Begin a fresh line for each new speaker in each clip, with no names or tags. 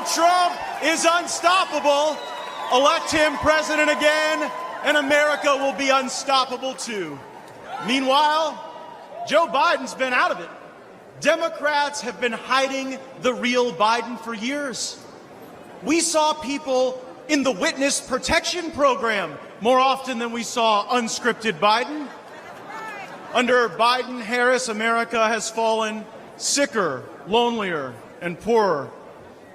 Donald Trump is unstoppable. Elect him president again, and America will be unstoppable too. Meanwhile, Joe Biden's been out of it. Democrats have been hiding the real Biden for years. We saw people in the witness protection program more often than we saw unscripted Biden. Under Biden-Harris, America has fallen sicker, lonelier, and poorer.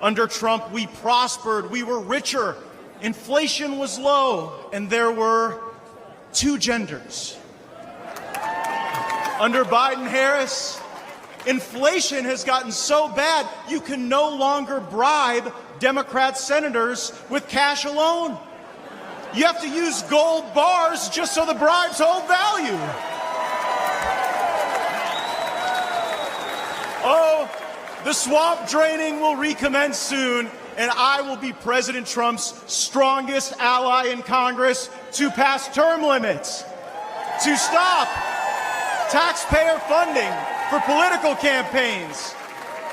Under Trump, we prospered, we were richer, inflation was low, and there were two genders. Under Biden-Harris, inflation has gotten so bad you can no longer bribe Democrat senators with cash alone. You have to use gold bars just so the bribes hold value. Oh, the swamp draining will recommence soon, and I will be President Trump's strongest ally in Congress to pass term limits, to stop taxpayer funding for political campaigns,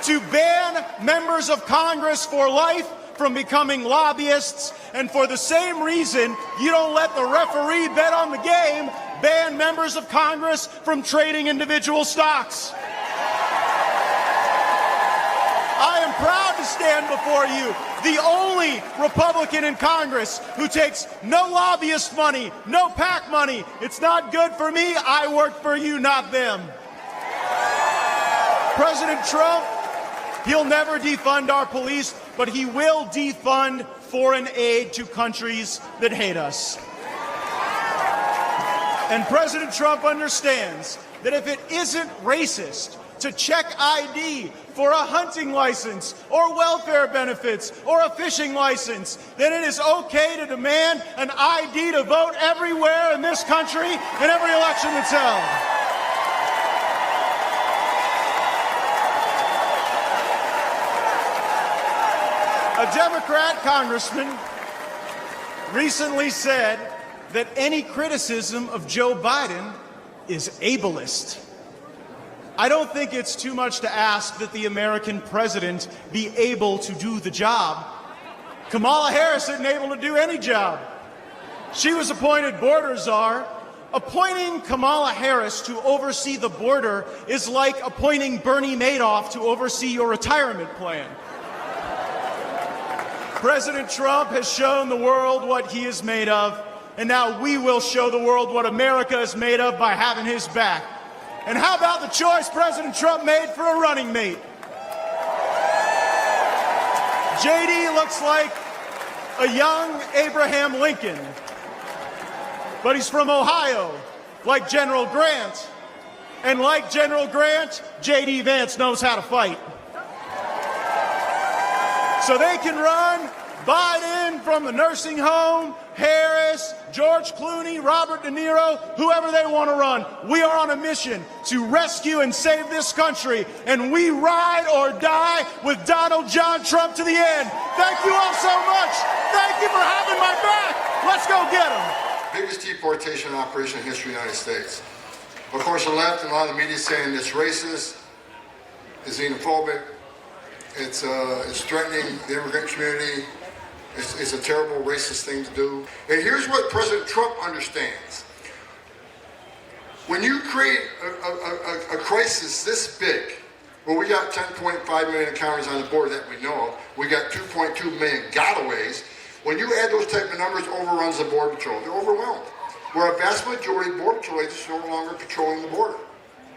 to ban members of Congress for life from becoming lobbyists, and for the same reason you don't let the referee bet on the game, ban members of Congress from trading individual stocks. I am proud to stand before you, the only Republican in Congress who takes no lobbyist money, no PAC money. It's not good for me. I work for you, not them. President Trump, he'll never defund our police, but he will defund foreign aid to countries that hate us. And President Trump understands that if it isn't racist to check ID for a hunting license or welfare benefits or a fishing license, then it is okay to demand an ID to vote everywhere in this country in every election that's held. A Democrat congressman recently said that any criticism of Joe Biden is ableist. I don't think it's too much to ask that the American president be able to do the job. Kamala Harris isn't able to do any job. She was appointed border czar. Appointing Kamala Harris to oversee the border is like appointing Bernie Madoff to oversee your retirement plan. President Trump has shown the world what he is made of, and now we will show the world what America is made of by having his back. And how about the choice President Trump made for a running mate? JD looks like a young Abraham Lincoln, but he's from Ohio, like General Grant. And like General Grant, JD Vance knows how to fight. So they can run Biden from the nursing home, Harris, George Clooney, Robert De Niro, whoever they want to run. We are on a mission to rescue and save this country, and we ride or die with Donald John Trump to the end. Thank you all so much. Thank you for having my back. Let's go get him.
Biggest deportation operation in history of the United States. Of course, the left and a lot of the media saying it's racist, it's xenophobic, it's threatening the immigrant community. It's a terrible racist thing to do. And here's what President Trump understands. When you create a crisis this big, well, we got 10.5 million encounters on the border that we know of. We got 2.2 million gotaways. When you add those type of numbers, overruns the Border Patrol. They're overwhelmed. Where a vast majority of Border Patrol agents are no longer patrolling the border.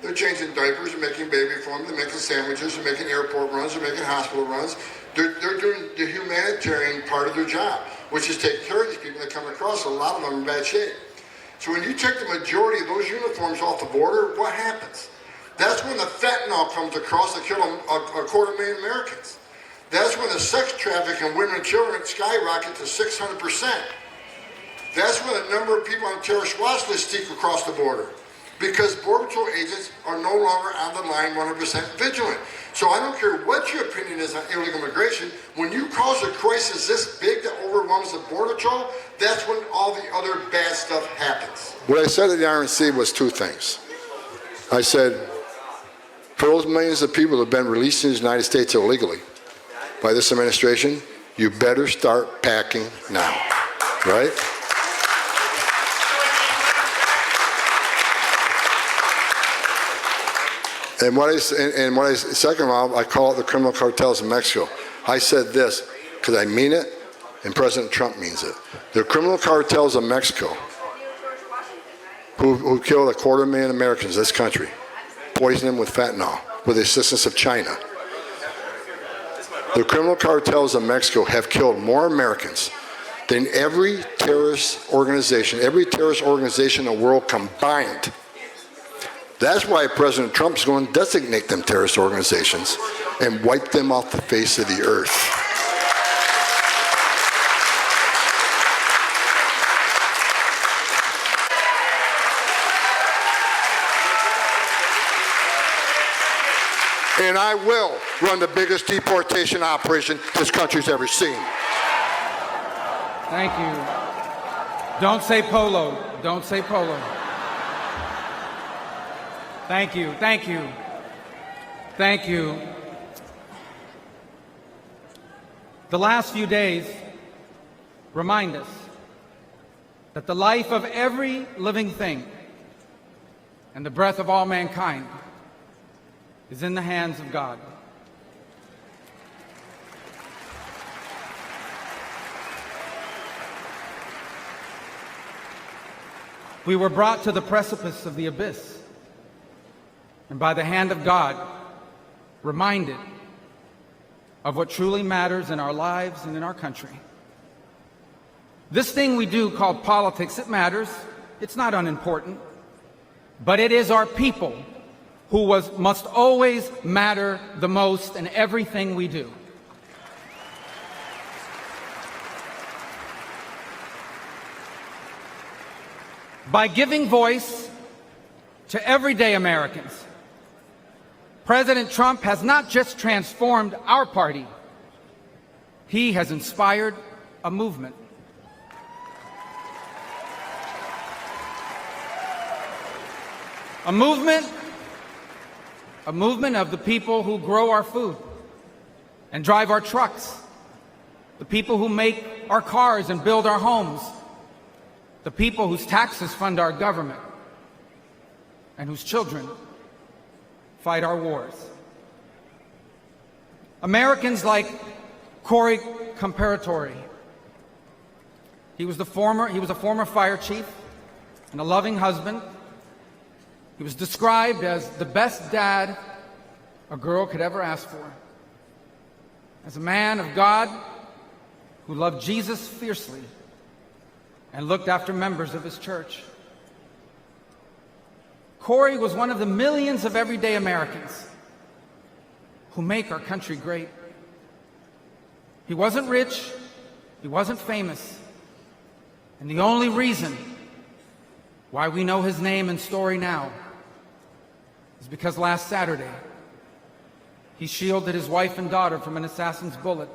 They're changing diapers, they're making baby formula, they're making sandwiches, they're making airport runs, they're making hospital runs. They're doing the humanitarian part of their job, which is taking care of these people that come across. A lot of them are in bad shape. So when you take the majority of those uniforms off the border, what happens? That's when the fentanyl comes across to kill a 250,000 Americans. That's when the sex trafficking and women and children skyrocket to 600%. That's when the number of people on terrorist watch lists seek across the border. Because Border Patrol agents are no longer on the line 100% vigilant. So I don't care what your opinion is on illegal immigration, when you cause a crisis this big that overwhelms the Border Patrol, that's when all the other bad stuff happens. What I said at the RNC was two things. I said, for those millions of people that have been released in the United States illegally, by this administration, you better start packing now, right? Second of all, I call it the criminal cartels in Mexico. I said this because I mean it, and President Trump means it. The criminal cartels of Mexico, who killed 250,000 Americans in this country, poisoned them with fentanyl, with the assistance of China. The criminal cartels of Mexico have killed more Americans than every terrorist organization in the world combined. That's why President Trump is going to designate them terrorist organizations and wipe them off the face of the earth. And I will run the biggest deportation operation this country's ever seen.
Thank you. Don't say polo. Don't say polo. Thank you. Thank you. Thank you. The last few days remind us that the life of every living thing and the breath of all mankind is in the hands of God. We were brought to the precipice of the abyss, and by the hand of God, reminded of what truly matters in our lives and in our country. This thing we do called politics, it matters. It's not unimportant. But it is our people who must always matter the most in everything we do. By giving voice to everyday Americans, President Trump has not just transformed our party, he has inspired a movement. A movement of the people who grow our food and drive our trucks, the people who make our cars and build our homes, the people whose taxes fund our government, and whose children fight our wars. Americans like Corey Comparatori. He was a former fire chief and a loving husband. He was described as the best dad a girl could ever ask for. As a man of God who loved Jesus fiercely and looked after members of his church. Corey was one of the millions of everyday Americans who make our country great. He wasn't rich, he wasn't famous, and the only reason why we know his name and story now is because last Saturday he shielded his wife and daughter from an assassin's bullet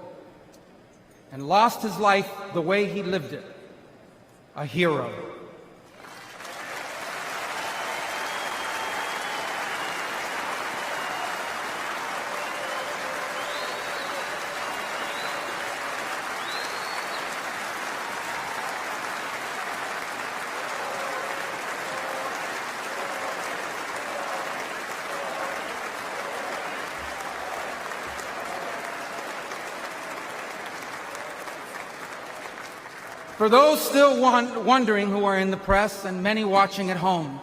and lost his life the way he lived it, a hero. For those still wondering who are in the press and many watching at home,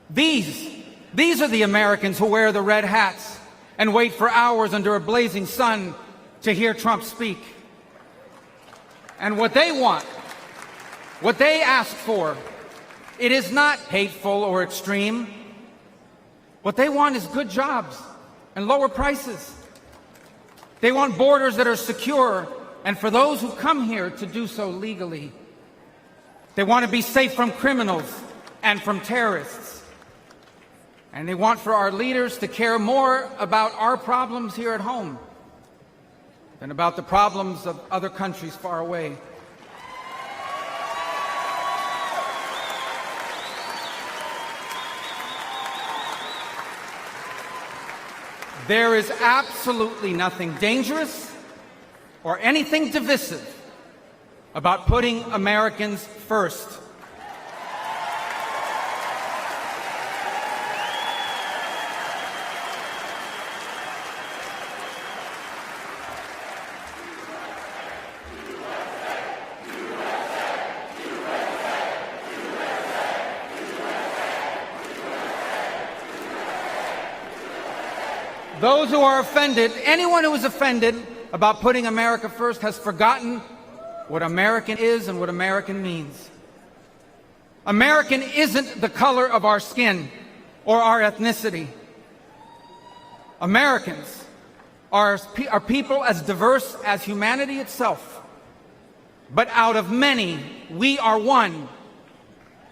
these are the Americans who wear the red hats and wait for hours under a blazing sun to hear Trump speak. And what they want, what they ask for, it is not hateful or extreme. What they want is good jobs and lower prices. They want borders that are secure, and for those who come here to do so legally. They want to be safe from criminals and from terrorists. And they want for our leaders to care more about our problems here at home than about the problems of other countries far away. There is absolutely nothing dangerous or anything divisive about putting Americans first. Those who are offended, anyone who is offended about putting America first has forgotten what American is and what American means. American isn't the color of our skin or our ethnicity. Americans are people as diverse as humanity itself. But out of many, we are one.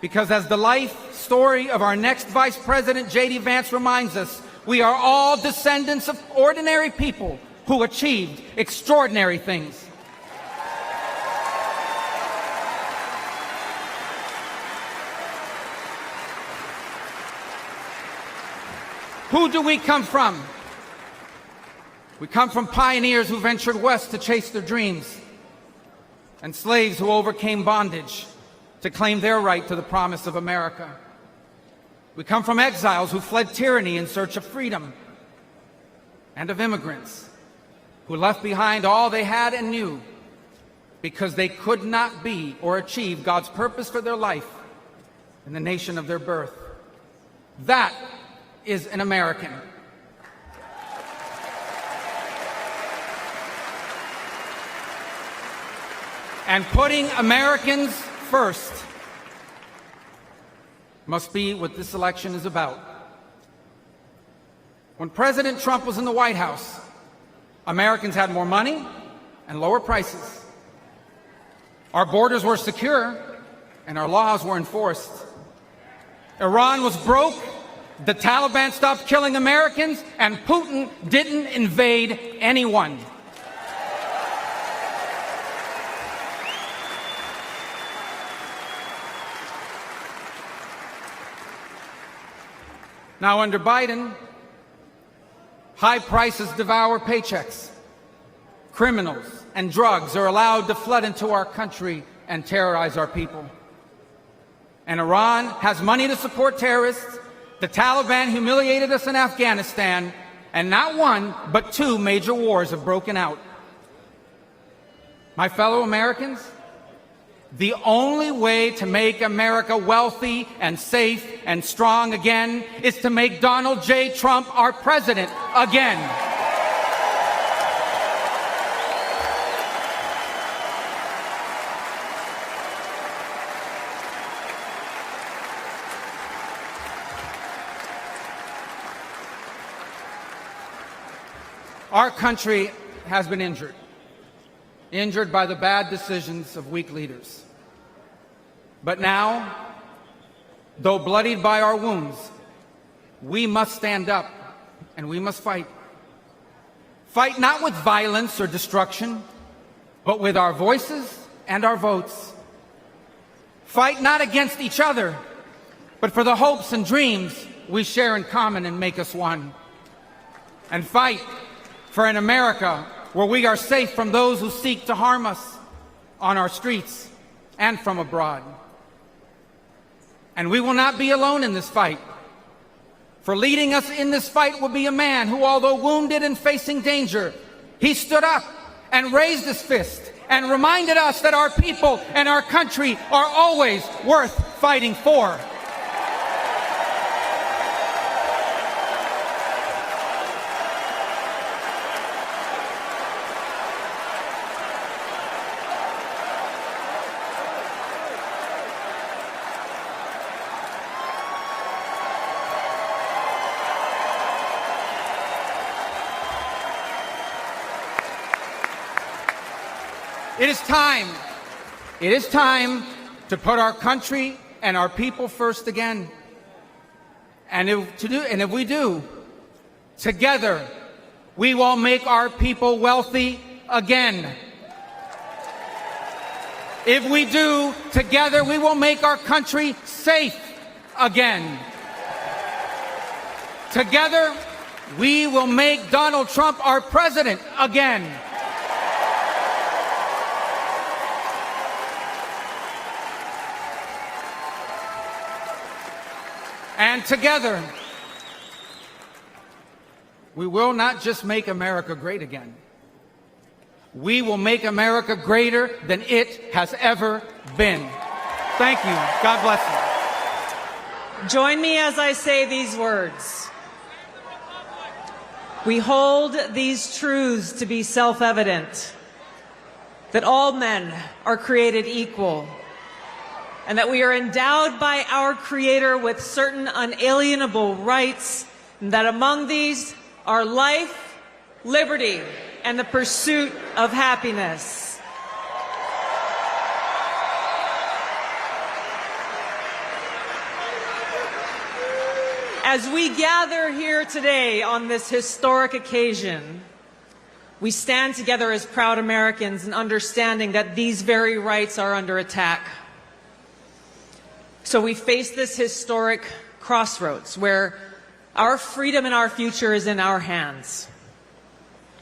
Because as the life story of our next Vice President, J.D. Vance, reminds us, we are all descendants of ordinary people who achieved extraordinary things. Who do we come from? We come from pioneers who ventured west to chase their dreams, and slaves who overcame bondage to claim their right to the promise of America. We come from exiles who fled tyranny in search of freedom, and of immigrants who left behind all they had and knew because they could not be or achieve God's purpose for their life in the nation of their birth. That is an American. And putting Americans first must be what this election is about. When President Trump was in the White House, Americans had more money and lower prices. Our borders were secure and our laws were enforced. Iran was broke, the Taliban stopped killing Americans, and Putin didn't invade anyone. Now, under Biden, high prices devour paychecks. Criminals and drugs are allowed to flood into our country and terrorize our people. And Iran has money to support terrorists. The Taliban humiliated us in Afghanistan, and not one, but two major wars have broken out. My fellow Americans, the only way to make America wealthy and safe and strong again is to make Donald J. Trump our president again. Our country has been injured by the bad decisions of weak leaders. But now, though bloodied by our wounds, we must stand up and we must fight. Fight not with violence or destruction, but with our voices and our votes. Fight not against each other, but for the hopes and dreams we share in common and make us one. And fight for an America where we are safe from those who seek to harm us on our streets and from abroad. And we will not be alone in this fight. For leading us in this fight will be a man who, although wounded and facing danger, he stood up and raised his fist and reminded us that our people and our country are always worth fighting for. It is time to put our country and our people first again. And if we do, together, we will make our people wealthy again. If we do, together, we will make our country safe again. Together, We will make Donald Trump our president again. And together, we will not just make America great again. We will make America greater than it has ever been. Thank you. God bless you.
Join me as I say these words. We hold these truths to be self-evident, that all men are created equal, and that we are endowed by our Creator with certain unalienable rights, and that among these are life, liberty, and the pursuit of happiness. As we gather here today on this historic occasion, we stand together as proud Americans in understanding that these very rights are under attack. So we face this historic crossroads where our freedom and our future is in our hands.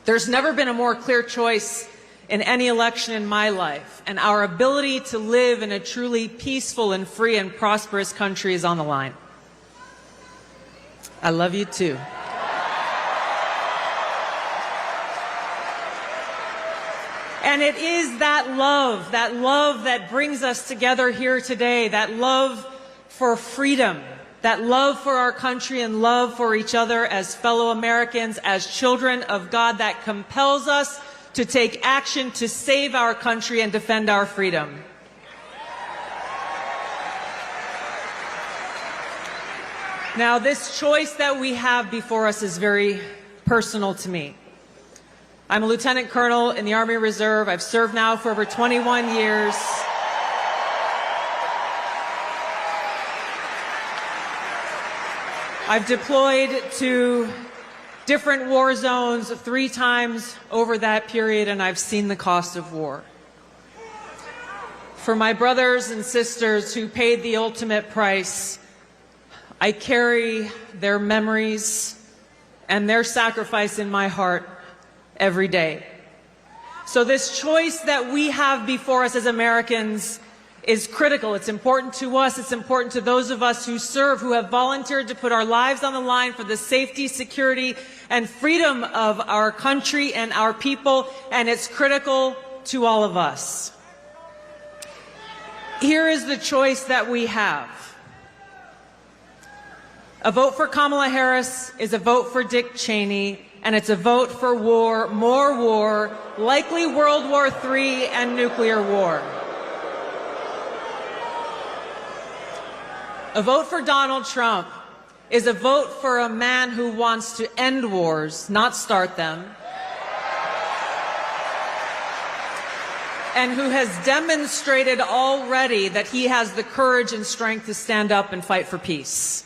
There's never been a more clear choice in any election in my life, and our ability to live in a truly peaceful and free and prosperous country is on the line. I love you too. And it is that love that brings us together here today, that love for freedom, that love for our country and love for each other as fellow Americans, as children of God, that compels us to take action to save our country and defend our freedom. Now, this choice that we have before us is very personal to me. I'm a lieutenant colonel in the Army Reserve. I've served now for over 21 years. I've deployed to different war zones 3 times over that period, and I've seen the cost of war. For my brothers and sisters who paid the ultimate price, I carry their memories and their sacrifice in my heart every day. So this choice that we have before us as Americans is critical. It's important to us. It's important to those of us who serve, who have volunteered to put our lives on the line for the safety, security, and freedom of our country and our people, and it's critical to all of us. Here is the choice that we have. A vote for Kamala Harris is a vote for Dick Cheney, and it's a vote for war, more war, likely World War III and nuclear war. A vote for Donald Trump is a vote for a man who wants to end wars, not start them, and who has demonstrated already that he has the courage and strength to stand up and fight for peace.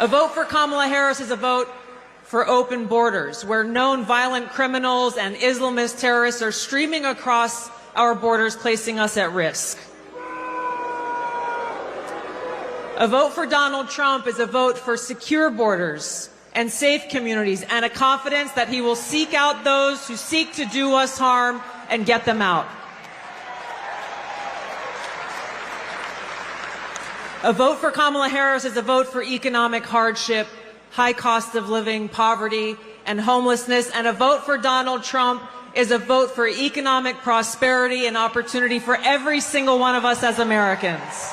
A vote for Kamala Harris is a vote for open borders, where known violent criminals and Islamist terrorists are streaming across our borders, placing us at risk. A vote for Donald Trump is a vote for secure borders and safe communities, and a confidence that he will seek out those who seek to do us harm and get them out. A vote for Kamala Harris is a vote for economic hardship, high cost of living, poverty, and homelessness. And a vote for Donald Trump is a vote for economic prosperity and opportunity for every single one of us as Americans.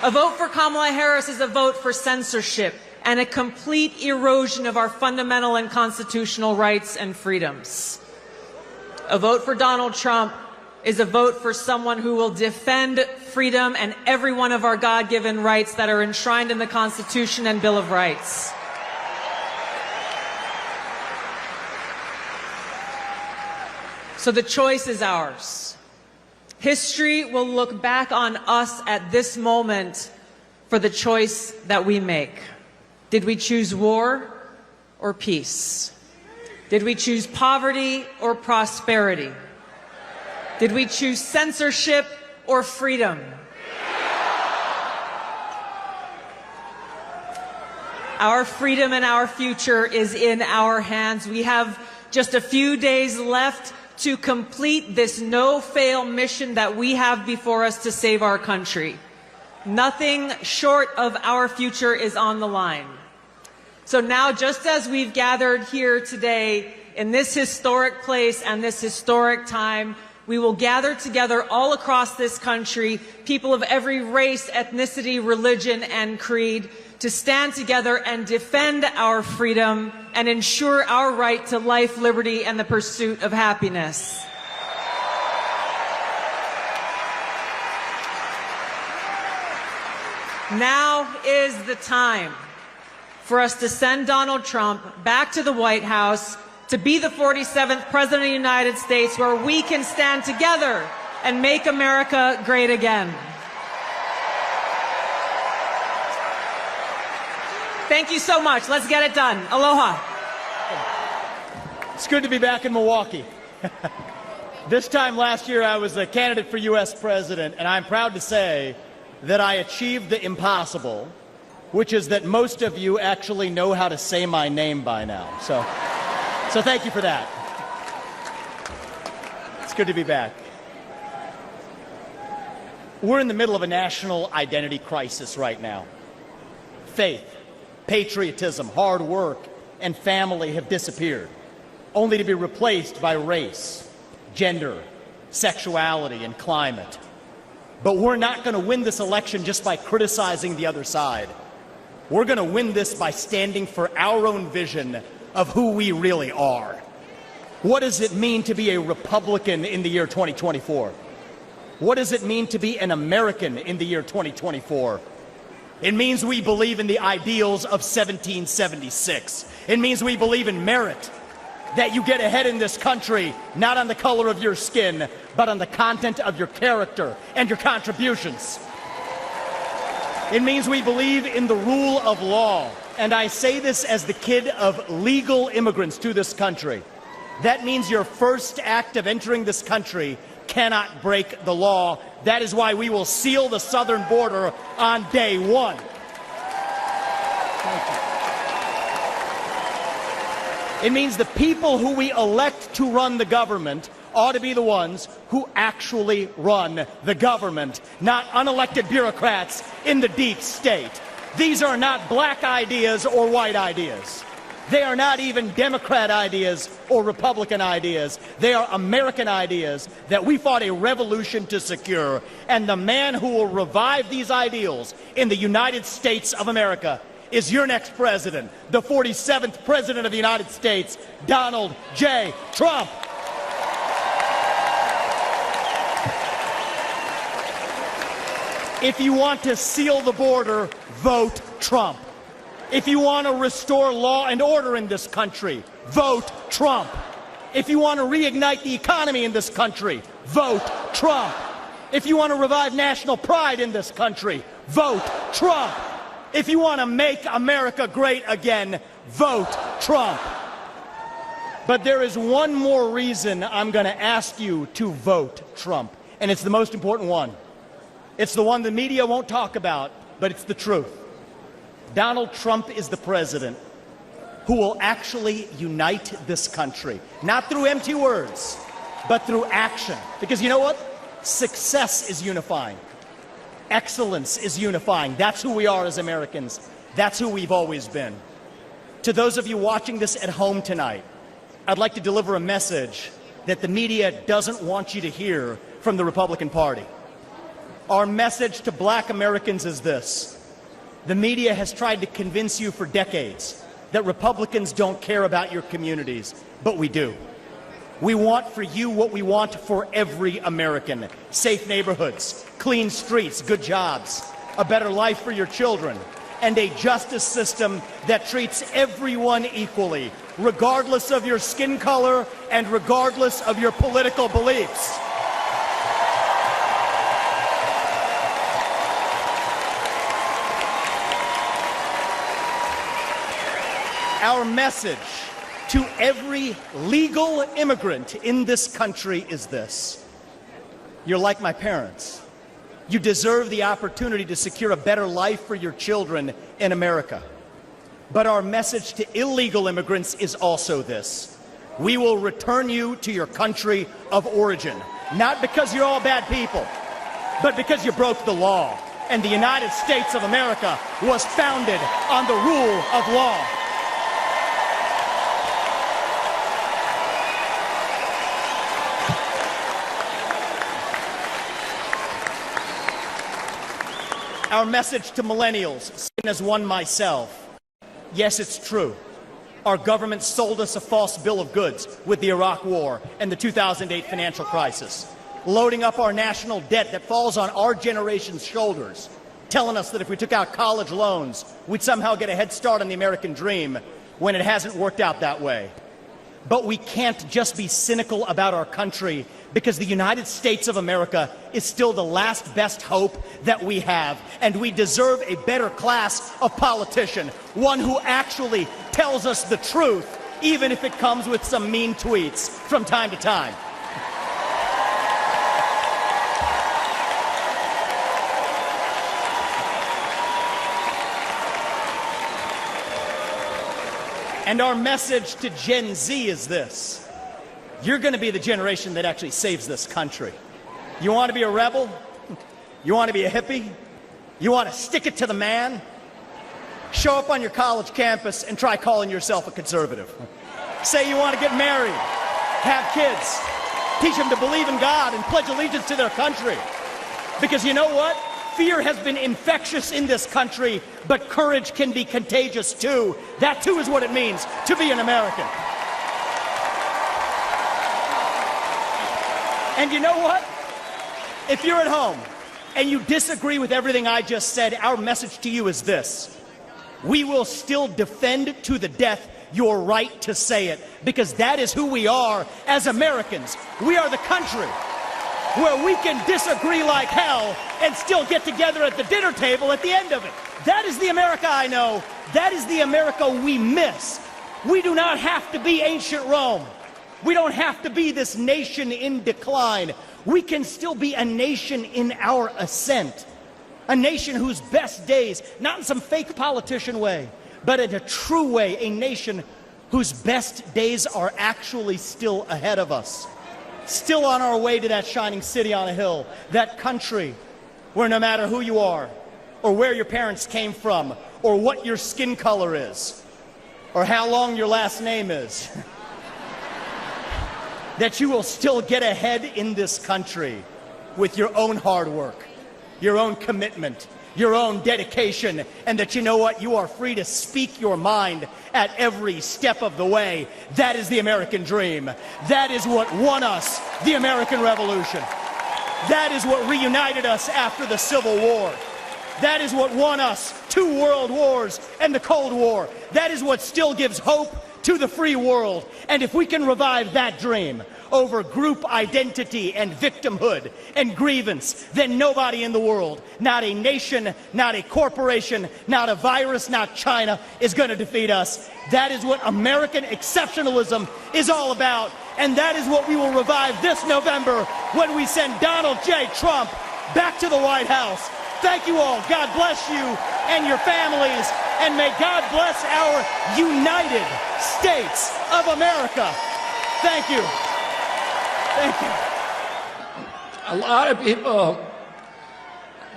A vote for Kamala Harris is a vote for censorship and a complete erosion of our fundamental and constitutional rights and freedoms. A vote for Donald Trump is a vote for someone who will defend freedom and every one of our God-given rights that are enshrined in the Constitution and Bill of Rights. So the choice is ours. History will look back on us at this moment for the choice that we make. Did we choose war or peace? Did we choose poverty or prosperity? Did we choose censorship or freedom? Our freedom and our future is in our hands. We have just a few days left to complete this no-fail mission that we have before us to save our country. Nothing short of our future is on the line. So now, just as we've gathered here today in this historic place and this historic time, we will gather together all across this country, people of every race, ethnicity, religion, and creed, to stand together and defend our freedom and ensure our right to life, liberty, and the pursuit of happiness. Now is the time for us to send Donald Trump back to the White House to be the 47th President of the United States, where we can stand together and make America great again. Thank you so much. Let's get it done. Aloha.
It's good to be back in Milwaukee. This time last year, I was a candidate for U.S. President, and I'm proud to say that I achieved the impossible, which is that most of you actually know how to say my name by now. So thank you for that. It's good to be back. We're in the middle of a national identity crisis right now. Faith, patriotism, hard work, and family have disappeared, only to be replaced by race, gender, sexuality, and climate. But we're not going to win this election just by criticizing the other side. We're going to win this by standing for our own vision of who we really are. What does it mean to be a Republican in the year 2024? What does it mean to be an American in the year 2024? It means we believe in the ideals of 1776. It means we believe in merit, that you get ahead in this country not on the color of your skin, but on the content of your character and your contributions. It means we believe in the rule of law. And I say this as the kid of legal immigrants to this country. That means your first act of entering this country cannot break the law. That is why we will seal the southern border on day one. Thank you. It means the people who we elect to run the government ought to be the ones who actually run the government, not unelected bureaucrats in the deep state. These are not black ideas or white ideas. They are not even Democrat ideas or Republican ideas. They are American ideas that we fought a revolution to secure. And the man who will revive these ideals in the United States of America is your next president, the 47th President of the United States, Donald J. Trump. If you want to seal the border, vote Trump. If you want to restore law and order in this country, vote Trump. If you want to reignite the economy in this country, vote Trump. If you want to revive national pride in this country, vote Trump. If you want to make America great again, vote Trump. But there is one more reason I'm going to ask you to vote Trump, and it's the most important one. It's the one the media won't talk about, but it's the truth. Donald Trump is the president who will actually unite this country, not through empty words, but through action. Because you know what? Success is unifying. Excellence is unifying. That's who we are as Americans. That's who we've always been. To those of you watching this at home tonight, I'd like to deliver a message that the media doesn't want you to hear from the Republican Party. Our message to black Americans is this. The media has tried to convince you for decades that Republicans don't care about your communities, but we do. We want for you what we want for every American. Safe neighborhoods, clean streets, good jobs, a better life for your children, and a justice system that treats everyone equally, regardless of your skin color and regardless of your political beliefs. Our message to every legal immigrant in this country is this. You're like my parents. You deserve the opportunity to secure a better life for your children in America. But our message to illegal immigrants is also this: we will return you to your country of origin, not because you're all bad people, but because you broke the law. And the United States of America was founded on the rule of law. Our message to millennials, seen as one myself: yes, it's true. Our government sold us a false bill of goods with the Iraq War and the 2008 financial crisis, loading up our national debt that falls on our generation's shoulders, telling us that if we took out college loans, we'd somehow get a head start on the American dream, when it hasn't worked out that way. But we can't just be cynical about our country, because the United States of America is still the last best hope that we have, and we deserve a better class of politician, one who actually tells us the truth, even if it comes with some mean tweets from time to time. And our message to Gen Z is this: you're going to be the generation that actually saves this country. You want to be a rebel? You want to be a hippie? You want to stick it to the man? Show up on your college campus and try calling yourself a conservative. Say you want to get married, have kids, teach them to believe in God and pledge allegiance to their country. Because you know what? Fear has been infectious in this country, but courage can be contagious too. That too is what it means to be an American. And you know what? If you're at home and you disagree with everything I just said, our message to you is this: we will still defend to the death your right to say it, because that is who we are as Americans. We are the country where we can disagree like hell and still get together at the dinner table at the end of it. That is the America I know. That is the America we miss. We do not have to be ancient Rome. We don't have to be this nation in decline. We can still be a nation in our ascent. A nation whose best days, not in some fake politician way, but in a true way, a nation whose best days are actually still ahead of us. Still on our way to that shining city on a hill, that country where no matter who you are, or where your parents came from, or what your skin color is, or how long your last name is, that you will still get ahead in this country with your own hard work, your own commitment, your own dedication, and that you know what? You are free to speak your mind at every step of the way. That is the American dream. That is what won us the American Revolution. That is what reunited us after the Civil War. That is what won us 2 world wars and the Cold War. That is what still gives hope to the free world. And if we can revive that dream over group identity and victimhood and grievance, then nobody in the world, not a nation, not a corporation, not a virus, not China, is going to defeat us. That is what American exceptionalism is all about. And that is what we will revive this November when we send Donald J. Trump back to the White House. Thank you all. God bless you and your families. And may God bless our United States of America. Thank you. Thank you.
A lot of people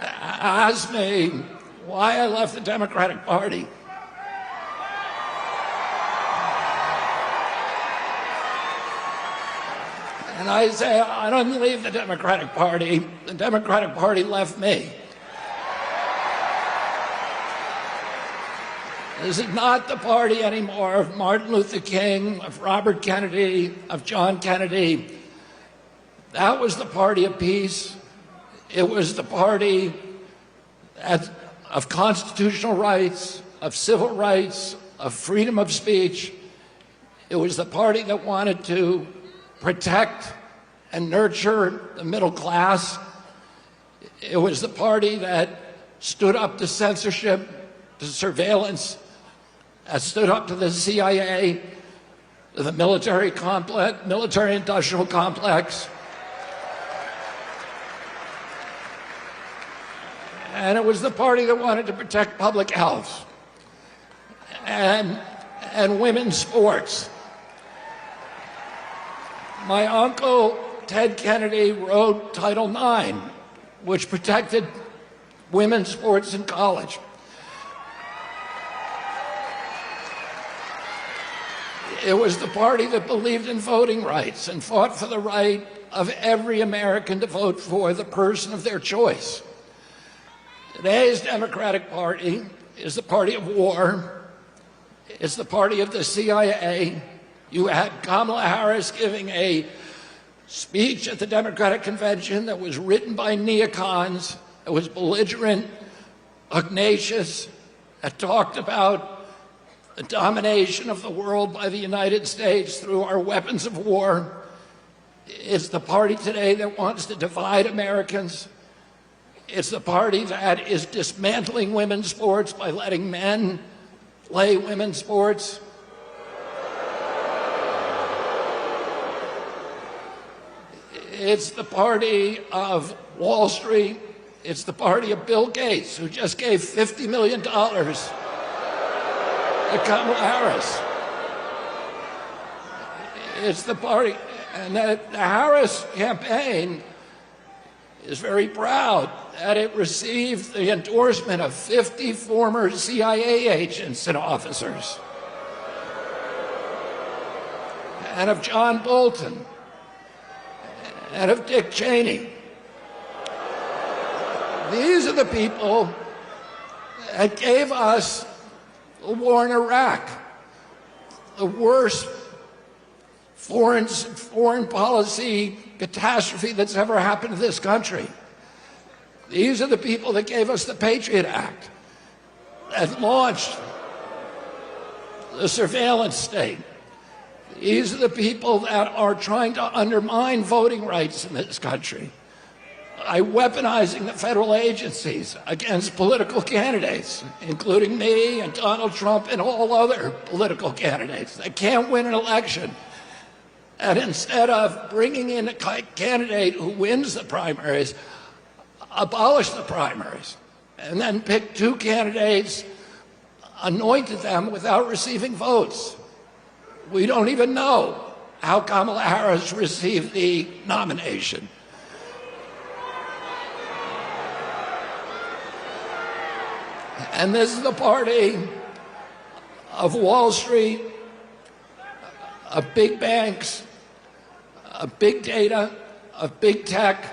ask me why I left the Democratic Party. And I say, I didn't leave the Democratic Party. The Democratic Party left me. This is not the party anymore of Martin Luther King, of Robert Kennedy, of John Kennedy. That was the party of peace. It was the party of constitutional rights, of civil rights, of freedom of speech. It was the party that wanted to protect and nurture the middle class. It was the party that stood up to censorship, to surveillance, that stood up to the CIA, to the military complex, military-industrial complex. And it was the party that wanted to protect public health. and women's sports. My uncle, Ted Kennedy, wrote Title IX, which protected women's sports in college. It was the party that believed in voting rights and fought for the right of every American to vote for the person of their choice. Today's Democratic Party is the party of war. It's the party of the CIA. You had Kamala Harris giving a speech at the Democratic Convention that was written by neocons, that was belligerent, pugnacious, that talked about the domination of the world by the United States through our weapons of war. It's the party today that wants to divide Americans. It's the party that is dismantling women's sports by letting men play women's sports. It's the party of Wall Street. It's the party of Bill Gaetz, who just gave $50 million to Kamala Harris. It's the party, and the Harris campaign is very proud that it received the endorsement of 50 former CIA agents and officers, and of John Bolton, and of Dick Cheney. These are the people that gave us the war in Iraq, the worst foreign policy catastrophe that's ever happened to this country. These are the people that gave us the Patriot Act, that launched the surveillance state. These are the people that are trying to undermine voting rights in this country by weaponizing the federal agencies against political candidates, including me and Donald Trump and all other political candidates that can't win an election. And instead of bringing in a candidate who wins the primaries, abolish the primaries, and then pick two candidates, anointed them without receiving votes. We don't even know how Kamala Harris received the nomination. And this is the party of Wall Street, of big banks, of big data, of big tech,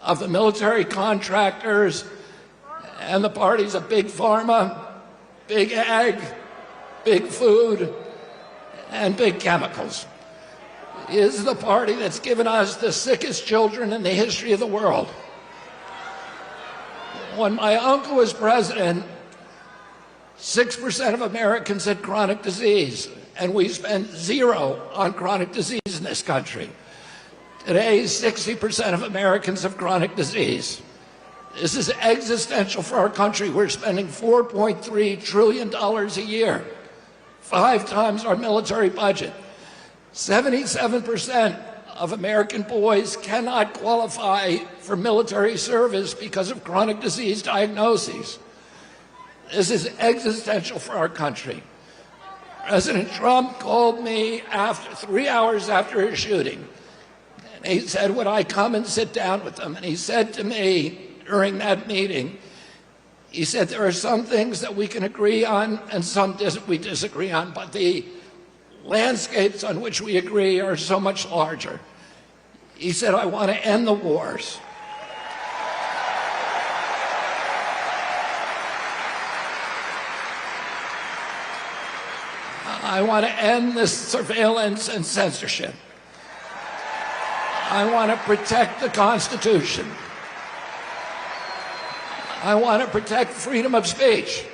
of the military contractors, and the parties of big pharma, big ag, big food, and big chemicals. It is the party that's given us the sickest children in the history of the world. When my uncle was president, 6% of Americans had chronic disease, and we spent zero on chronic disease in this country. Today, 60% of Americans have chronic disease. This is existential for our country. We're spending $4.3 trillion a year, 5 times our military budget. 77% of American boys cannot qualify for military service because of chronic disease diagnoses. This is existential for our country. President Trump called me 3 hours after his shooting. And he said, would I come and sit down with them? And he said to me during that meeting, he said, there are some things that we can agree on and some we disagree on, but the landscapes on which we agree are so much larger. He said, I want to end the wars. I want to end this surveillance and censorship. I want to protect the Constitution. I want to protect freedom of speech.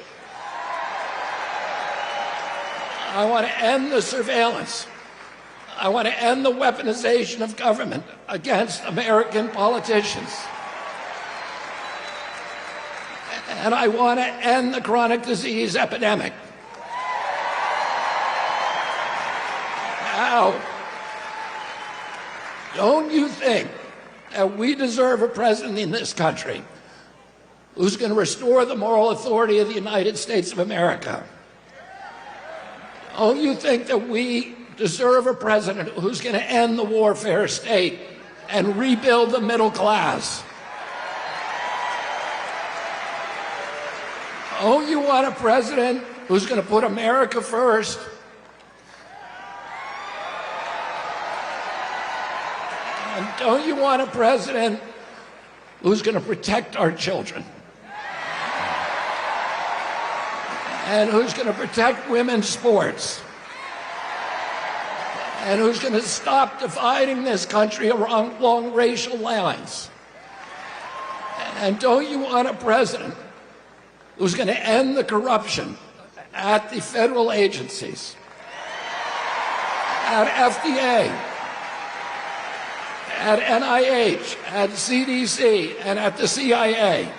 I want to end the surveillance. I want to end the weaponization of government against American politicians. And I want to end the chronic disease epidemic. Now, don't you think that we deserve a president in this country who's going to restore the moral authority of the United States of America, Don't you think that we deserve a president who's going to end the warfare state and rebuild the middle class? Don't you want a president who's going to put America first? And don't you want a president who's going to protect our children? And who's going to protect women's sports? And who's going to stop dividing this country along racial lines? And don't you want a president who's going to end the corruption at the federal agencies, at FDA, at NIH, at CDC, and at the CIA?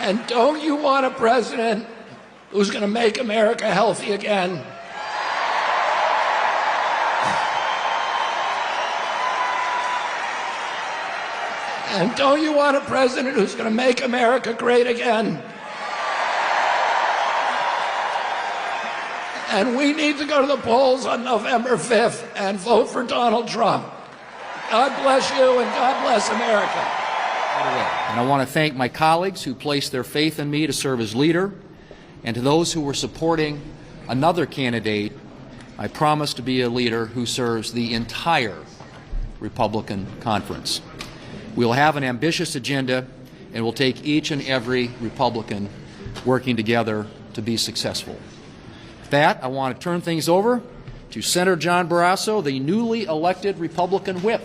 And don't you want a president who's going to make America healthy again? And don't you want a president who's going to make America great again? And we need to go to the polls on November 5th and vote for Donald Trump. God bless you and God bless America.
And I want to thank my colleagues who placed their faith in me to serve as leader, and to those who were supporting another candidate. I promise to be a leader who serves the entire Republican conference. We'll have an ambitious agenda, and we'll take each and every Republican working together to be successful. With that, I want to turn things over to Senator John Barrasso, the newly elected Republican whip.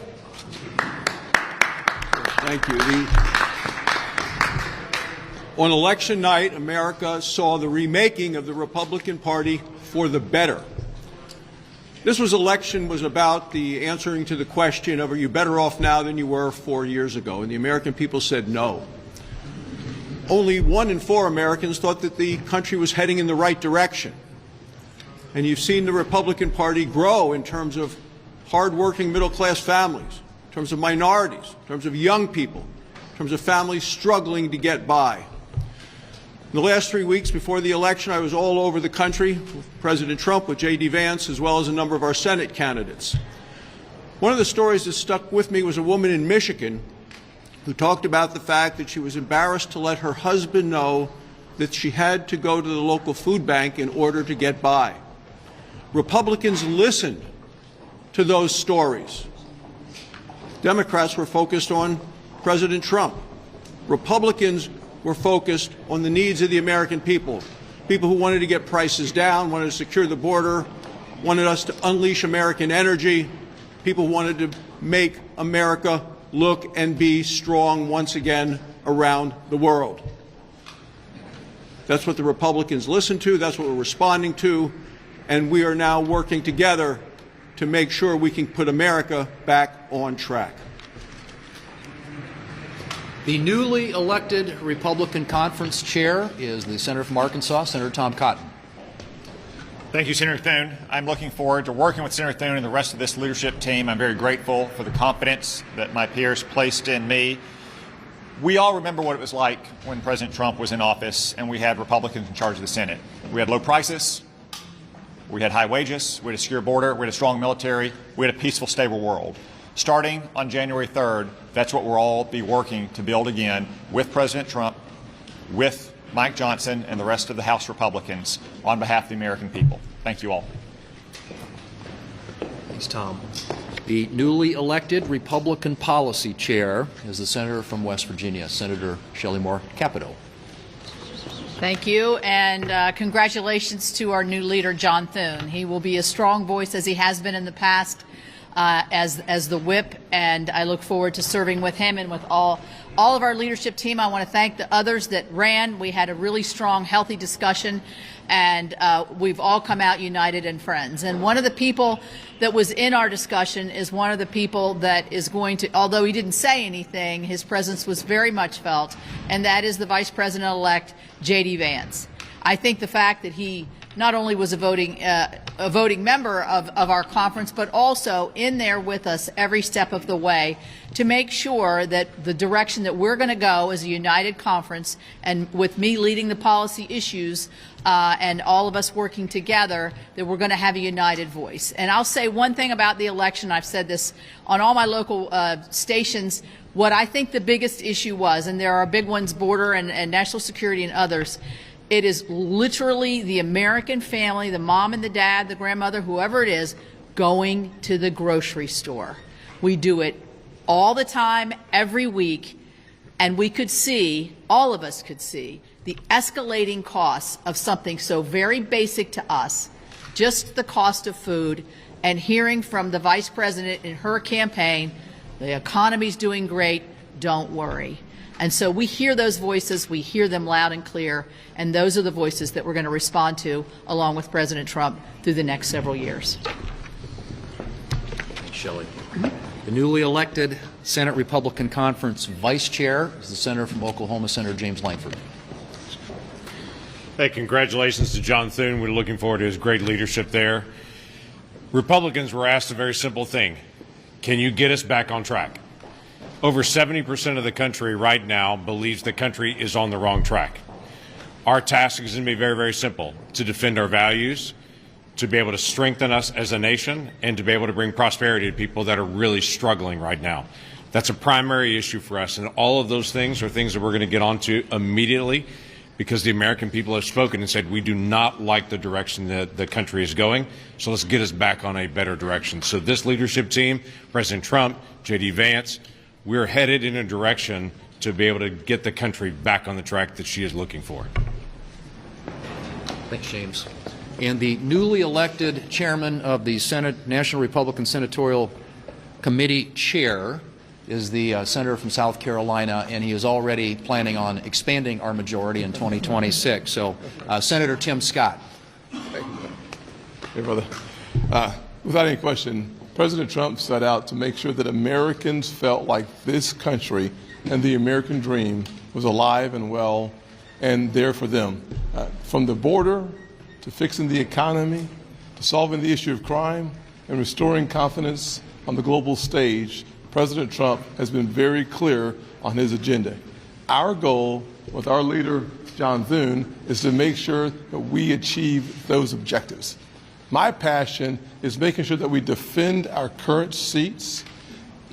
Thank you. On election night, America saw the remaking of the Republican Party for the better. This election was about the answering to the question of, are you better off now than you were 4 years ago? And the American people said no. Only 1 in 4 Americans thought that the country was heading in the right direction. And you've seen the Republican Party grow in terms of hardworking middle-class families, in terms of minorities, in terms of young people, in terms of families struggling to get by. In the last 3 weeks before the election, I was all over the country with President Trump, with J.D. Vance, as well as a number of our Senate candidates. One of the stories that stuck with me was a woman in Michigan who talked about the fact that she was embarrassed to let her husband know that she had to go to the local food bank in order to get by. Republicans listened to those stories. Democrats were focused on President Trump. Republicans were focused on the needs of the American people, people who wanted to get prices down, wanted to secure the border, wanted us to unleash American energy, people who wanted to make America look and be strong once again around the world. That's what the Republicans listened to, that's what we're responding to, and we are now working together to make sure we can put America back on track.
The newly elected Republican Conference Chair is the Senator from Arkansas, Senator Tom Cotton.
Thank you, Senator Thune. I'm looking forward to working with Senator Thune and the rest of this leadership team. I'm very grateful for the confidence that my peers placed in me. We all remember what it was like when President Trump was in office and we had Republicans in charge of the Senate. We had low prices, we had high wages, we had a secure border, we had a strong military, we had a peaceful, stable world. Starting on January 3rd, that's what we'll all be working to build again with President Trump, with Mike Johnson, and the rest of the House Republicans on behalf of the American people. Thank you all.
Thanks, Tom. The newly elected Republican Policy Chair is the Senator from West Virginia, Senator Shelley Moore Capito.
Thank you, and congratulations to our new leader, John Thune. He will be a strong voice, as he has been in the past, as the whip, and I look forward to serving with him and with all of our leadership team. I want to thank the others that ran. We had a really strong, healthy discussion, and we've all come out united and friends. And one of the people that was in our discussion is one of the people that is going to, although he didn't say anything, his presence was very much felt, and that is the Vice President-elect, J.D. Vance. I think the fact that he not only was a voting member of our conference, but also in there with us every step of the way to make sure that the direction that we're going to go as a united conference, and with me leading the policy issues and all of us working together, that we're going to have a united voice. And I'll say one thing about the election. I've said this on all my local stations. What I think the biggest issue was, and there are big ones, border and national security and others, it is literally the American family, the mom and the dad, the grandmother, whoever it is, going to the grocery store. We do it all the time, every week, and we could see, all of us could see, the escalating costs of something so very basic to us, just the cost of food, and hearing from the Vice President in her campaign, the economy's doing great, don't worry. And so we hear those voices, we hear them loud and clear, and those are the voices that we're going to respond to along with President Trump through the next several years.
Thanks, Shelley. The newly elected Senate Republican Conference Vice Chair is the Senator from Oklahoma, Senator James Lankford.
Hey, congratulations to John Thune. We're looking forward to his great leadership there. Republicans were asked a very simple thing. Can you get us back on track? Over 70% of the country right now believes the country is on the wrong track. Our task is going to be very, very simple: to defend our values, to be able to strengthen us as a nation, and to be able to bring prosperity to people that are really struggling right now. That's a primary issue for us, and all of those things are things that we're going to get onto immediately, because the American people have spoken and said we do not like the direction that the country is going, so let's get us back on a better direction. So this leadership team, President Trump, J.D. Vance, we're headed in a direction to be able to get the country back on the track that she is looking for.
Thanks, James. And the newly elected chairman of the Senate National Republican Senatorial Committee Chair is the senator from South Carolina, and he is already planning on expanding our majority in 2026. So, Senator Tim Scott.
Hey, brother. Without any question, President Trump set out to make sure that Americans felt like this country and the American dream was alive and well and there for them. From the border to fixing the economy to solving the issue of crime and restoring confidence on the global stage, President Trump has been very clear on his agenda. Our goal with our leader, John Thune, is to make sure that we achieve those objectives. My passion is making sure that we defend our current seats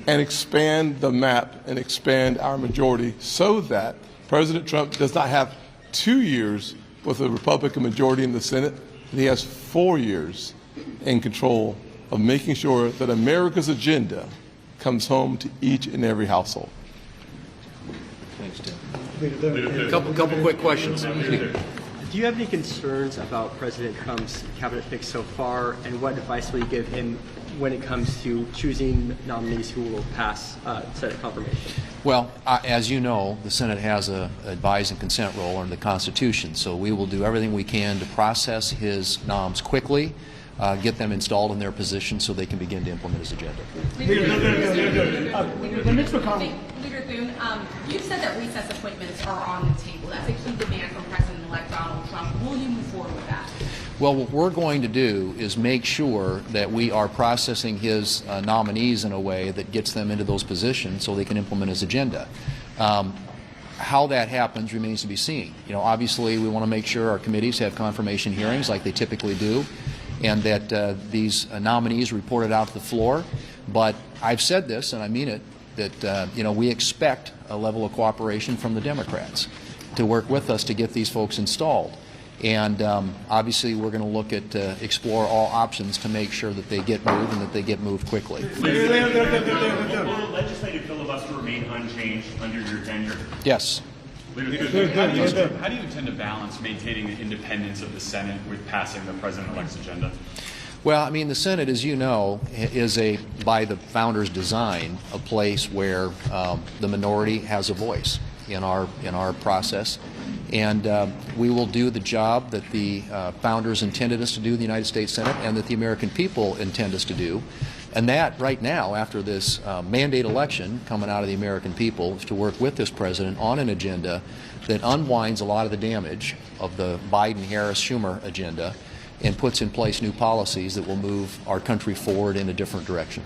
and expand the map and expand our majority so that President Trump does not have 2 years with a Republican majority in the Senate, and he has 4 years in control of making sure that America's agenda comes home to each and every household.
Thanks, Tim. Couple quick questions.
Do you have any concerns about President Trump's cabinet picks so far, and what advice will you give him when it comes to choosing nominees who will pass Senate confirmation?
Well, as you know, the Senate has a advise and consent role under the Constitution, so we will do everything we can to process his noms quickly, get them installed in their position so they can begin to implement his agenda.
Leader Thune, you said that recess appointments are on the table. That's a key demand from President-elect Donald Trump. Will you move forward with that?
Well, what we're going to do is make sure that we are processing his nominees in a way that gets them into those positions so they can implement his agenda. How that happens remains to be seen. You know, obviously, we want to make sure our committees have confirmation hearings like they typically do, and that these nominees reported out to the floor. But I've said this, and I mean it, that we expect a level of cooperation from the Democrats to work with us to get these folks installed. And obviously, we're going to look at explore all options to make sure that they get moved and that they get moved quickly.
Will the legislative filibuster remain unchanged under your tenure?
Yes.
How do you intend to balance maintaining the independence of the Senate with passing the President-elect's agenda?
Well, I mean, the Senate, as you know, is by the founders' design, a place where the minority has a voice in our process. And we will do the job that the founders intended us to do in the United States Senate and that the American people intend us to do. And that, right now, after this mandate election coming out of the American people, is to work with this president on an agenda that unwinds a lot of the damage of the Biden-Harris-Schumer agenda and puts in place new policies that will move our country forward in a different direction.